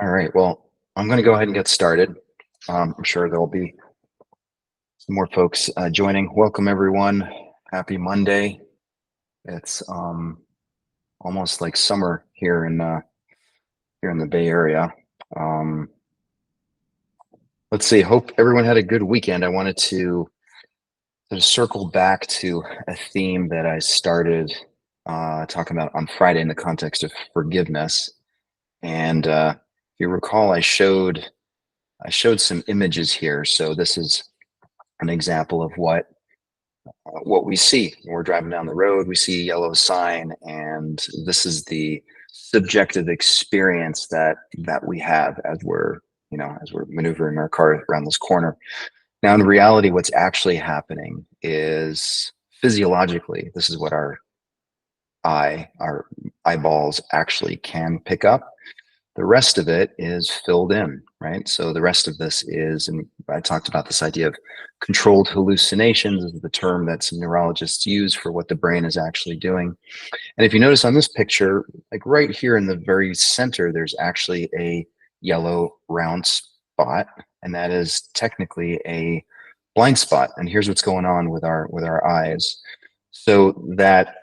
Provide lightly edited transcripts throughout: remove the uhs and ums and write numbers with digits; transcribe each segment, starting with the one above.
All right, well, I'm going to go ahead and get started. I'm sure there'll be some more folks joining. Welcome, everyone. Happy Monday. It's almost like summer here in the Bay Area. Um, let's see. Hope everyone had a good weekend. I wanted to sort of circle back to a theme that I started talking about on Friday in the context of forgiveness. And if you recall, I showed some images here. So this is an example of what we see when we're driving down the road. We see a yellow sign, and this is the subjective experience that we have as we're maneuvering our car around this corner. Now, in reality, what's actually happening is physiologically, this is what our eyeballs actually can pick up. The rest of it is filled in, right? So the rest of this is, and I talked about this idea of controlled hallucinations is the term that some neurologists use for what the brain is actually doing. And if you notice on this picture, like right here in the very center, there's actually a yellow round spot, and that is technically a blind spot. And here's what's going on with our eyes. So that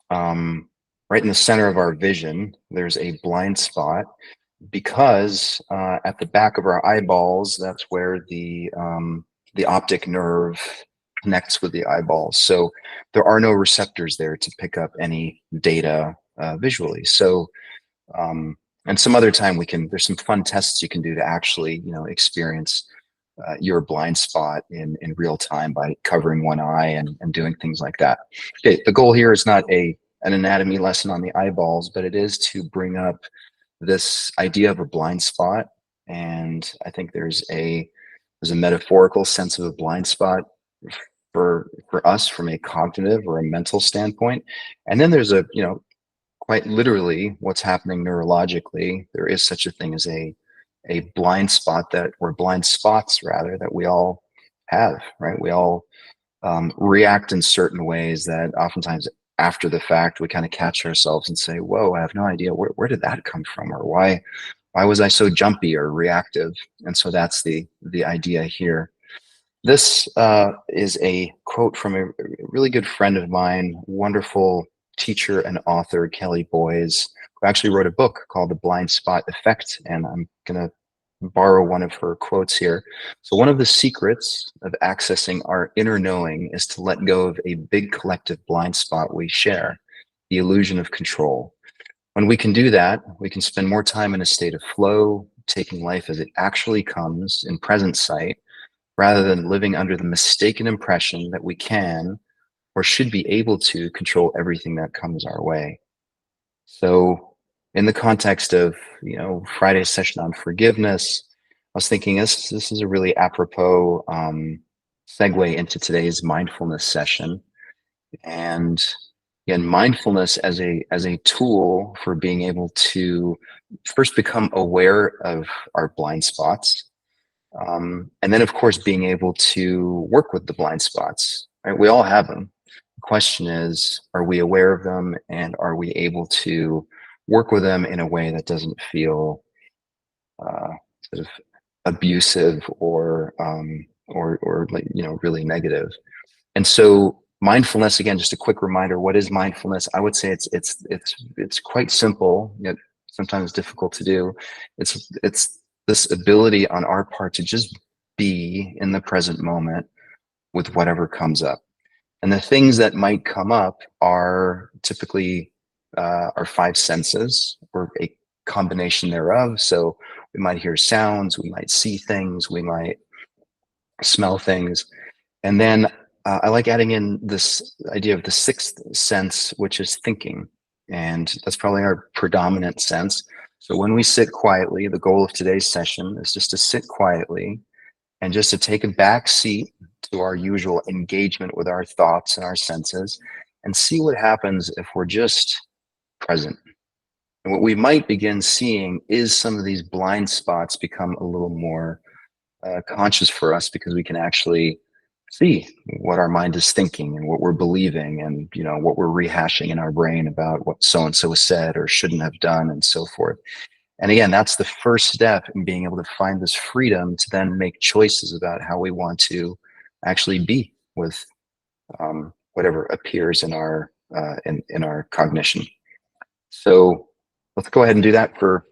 right in the center of our vision, there's a blind spot because at the back of our eyeballs, that's where the optic nerve connects with the eyeballs. So there are no receptors there to pick up any data visually. So and some other time there's some fun tests you can do to actually experience your blind spot in real time by covering one eye and doing things like that. Okay, the goal here is not an anatomy lesson on the eyeballs, but it is to bring up this idea of a blind spot. And I think there's a metaphorical sense of a blind spot for us from a cognitive or a mental standpoint. And then there's quite literally what's happening neurologically. There is such a thing as a blind spot or blind spots rather, that we all have, right? We all react in certain ways that oftentimes after the fact we kind of catch ourselves and say, whoa, I have no idea where did that come from, or why was I so jumpy or reactive? And so that's the idea here. This is a quote from a really good friend of mine, wonderful teacher and author, Kelly Boys, who actually wrote a book called The Blind Spot Effect. And I'm going to borrow one of her quotes here. So one of the secrets of accessing our inner knowing is to let go of a big collective blind spot we share, the illusion of control. When we can do that, we can spend more time in a state of flow, taking life as it actually comes in present sight, rather than living under the mistaken impression that we can or should be able to control everything that comes our way. So in the context of Friday's session on forgiveness, I was thinking this is a really apropos segue into today's mindfulness session. And again, mindfulness as a tool for being able to first become aware of our blind spots, and then of course being able to work with the blind spots. Right? We all have them. The question is, are we aware of them, and are we able to work with them in a way that doesn't feel sort of abusive or like really negative? And so mindfulness, again, just a quick reminder, what is mindfulness? I would say it's quite simple, yet sometimes difficult to do. It's this ability on our part to just be in the present moment with whatever comes up. And the things that might come up are typically our five senses, or a combination thereof. So we might hear sounds, we might see things, we might smell things. And then I like adding in this idea of the sixth sense, which is thinking. And that's probably our predominant sense. So when we sit quietly, the goal of today's session is just to sit quietly and just to take a back seat to our usual engagement with our thoughts and our senses, and see what happens if we're just present. And what we might begin seeing is some of these blind spots become a little more conscious for us, because we can actually see what our mind is thinking and what we're believing, and what we're rehashing in our brain about what so and so said or shouldn't have done, and so forth. And again, that's the first step in being able to find this freedom to then make choices about how we want to actually be with whatever appears in our in our cognition. So let's go ahead and do that for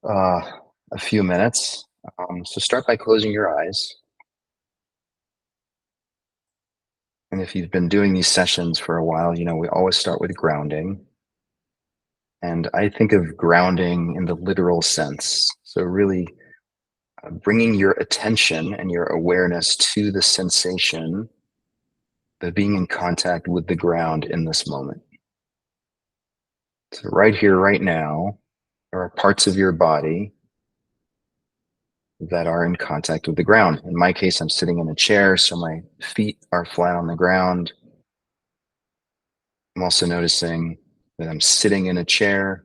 uh, a few minutes. So start by closing your eyes. And if you've been doing these sessions for a while, you know, we always start with grounding. And I think of grounding in the literal sense. So, really bringing your attention and your awareness to the sensation of being in contact with the ground in this moment. So, right here, right now, there are parts of your body that are in contact with the ground. In my case, I'm sitting in a chair, so my feet are flat on the ground. I'm also noticing that I'm sitting in a chair.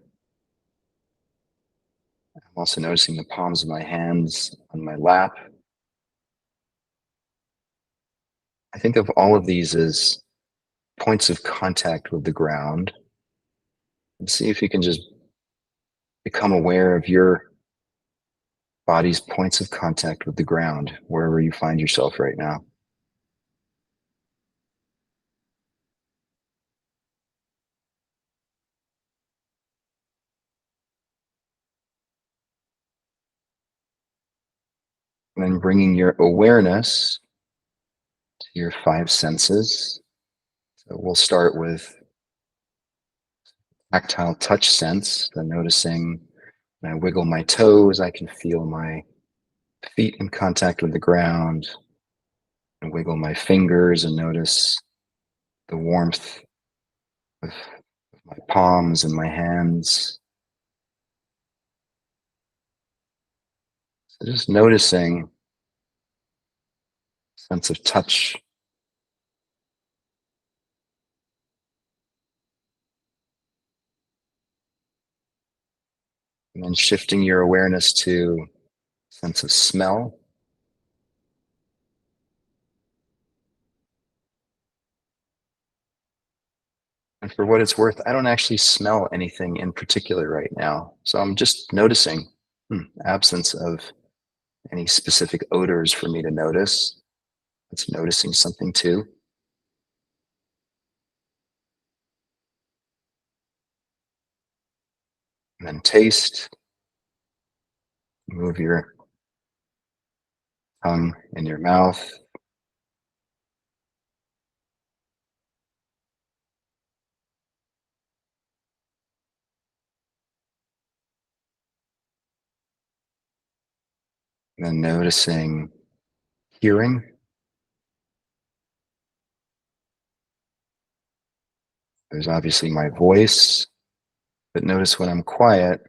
I'm also noticing the palms of my hands on my lap. I think of all of these as points of contact with the ground, and see if you can just become aware of your body's points of contact with the ground wherever you find yourself right now. And then bringing your awareness to your five senses. So we'll start with tactile touch sense, then noticing when I wiggle my toes, I can feel my feet in contact with the ground, and wiggle my fingers and notice the warmth of my palms and my hands. So just noticing sense of touch, and then shifting your awareness to sense of smell. And for what it's worth, I don't actually smell anything in particular right now. So I'm just noticing absence of any specific odors for me to notice. It's noticing something too. And then taste, move your tongue in your mouth. And then noticing hearing. There's obviously my voice, but notice when I'm quiet,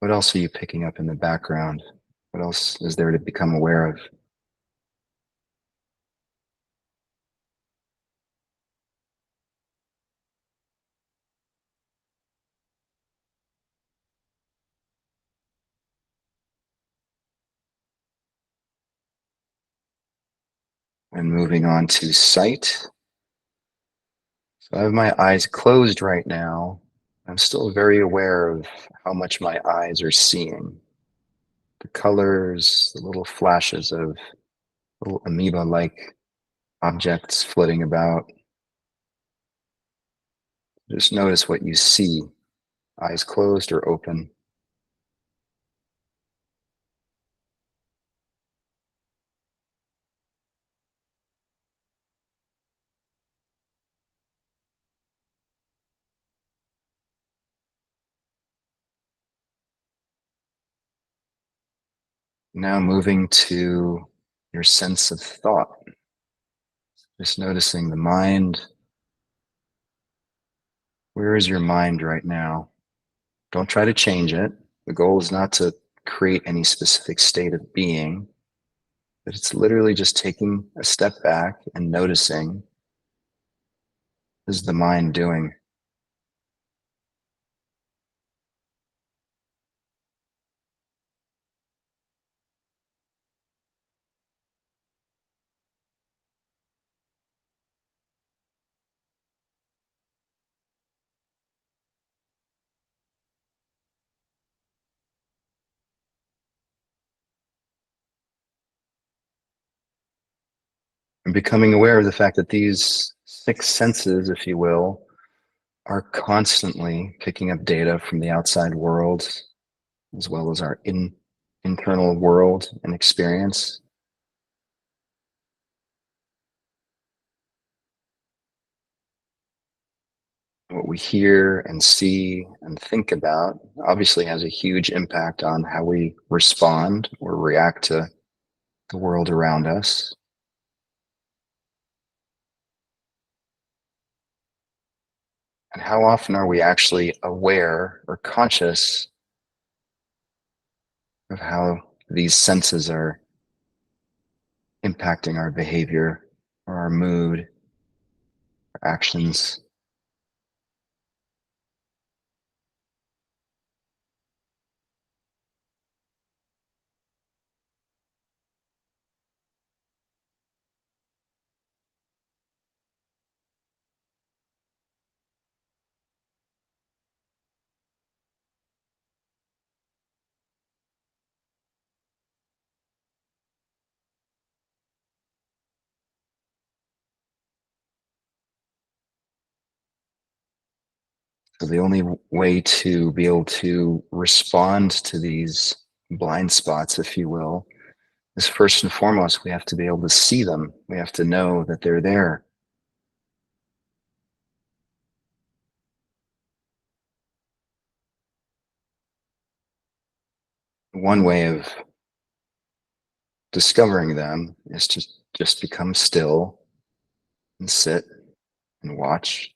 what else are you picking up in the background? What else is there to become aware of? And moving on to sight. So I have my eyes closed right now. I'm still very aware of how much my eyes are seeing. The colors, the little flashes of little amoeba-like objects floating about. Just notice what you see, eyes closed or open. Now moving to your sense of thought. Just noticing the mind. Where is your mind right now? Don't try to change it. The goal is not to create any specific state of being, but it's literally just taking a step back and noticing, what is the mind doing? And becoming aware of the fact that these six senses, if you will, are constantly picking up data from the outside world as well as our internal world and experience. What we hear and see and think about obviously has a huge impact on how we respond or react to the world around us. And how often are we actually aware or conscious of how these senses are impacting our behavior or our mood, our actions? So the only way to be able to respond to these blind spots, if you will, is first and foremost, we have to be able to see them. We have to know that they're there. One way of discovering them is to just become still and sit and watch.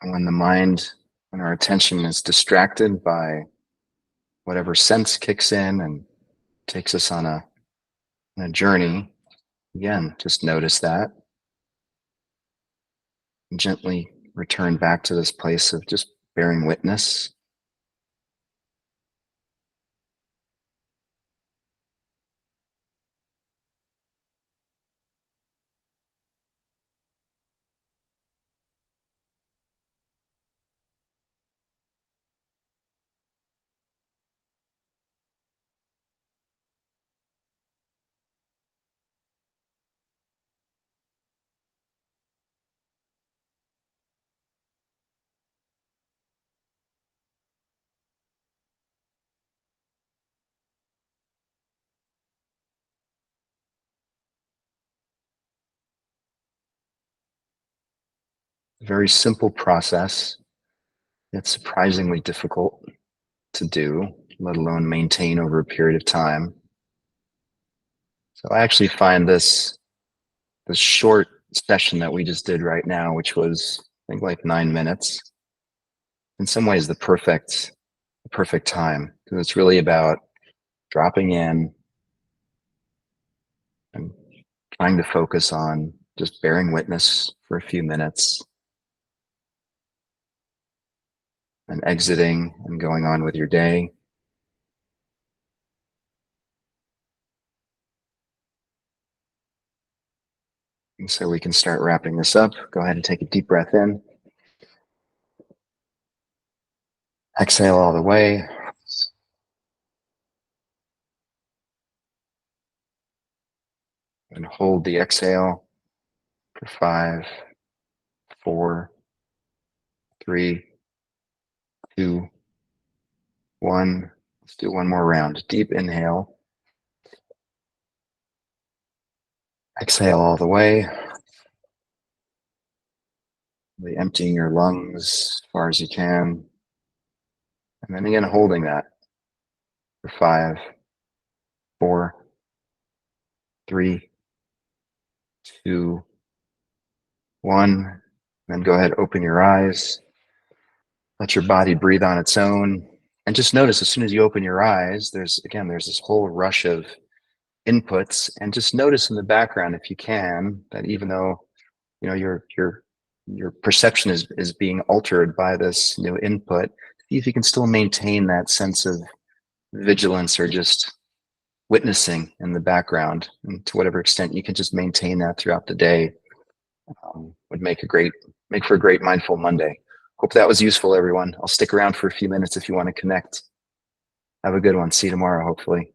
And when the mind and our attention is distracted by whatever sense kicks in and takes us on a journey, again, just notice that and gently return back to this place of just bearing witness. A very simple process. It's surprisingly difficult to do, let alone maintain over a period of time. So I actually find this short session that we just did right now, which was I think like 9 minutes, in some ways the perfect time, because it's really about dropping in and trying to focus on just bearing witness for a few minutes and exiting and going on with your day. And so we can start wrapping this up. Go ahead and take a deep breath in. Exhale all the way. And hold the exhale for 5, 4, 3, 2, 1. Let's do one more round. Deep inhale. Exhale all the way. Really emptying your lungs as far as you can. And then again, holding that for 5, 4, 3, 2, 1. Then go ahead, open your eyes. Let your body breathe on its own. And just notice as soon as you open your eyes, there's this whole rush of inputs. And just notice in the background, if you can, that even though your perception is being altered by this new input, see if you can still maintain that sense of vigilance or just witnessing in the background. And to whatever extent you can just maintain that throughout the day, would make for a great mindful Monday. Hope that was useful, everyone. I'll stick around for a few minutes if you want to connect. Have a good one. See you tomorrow, hopefully.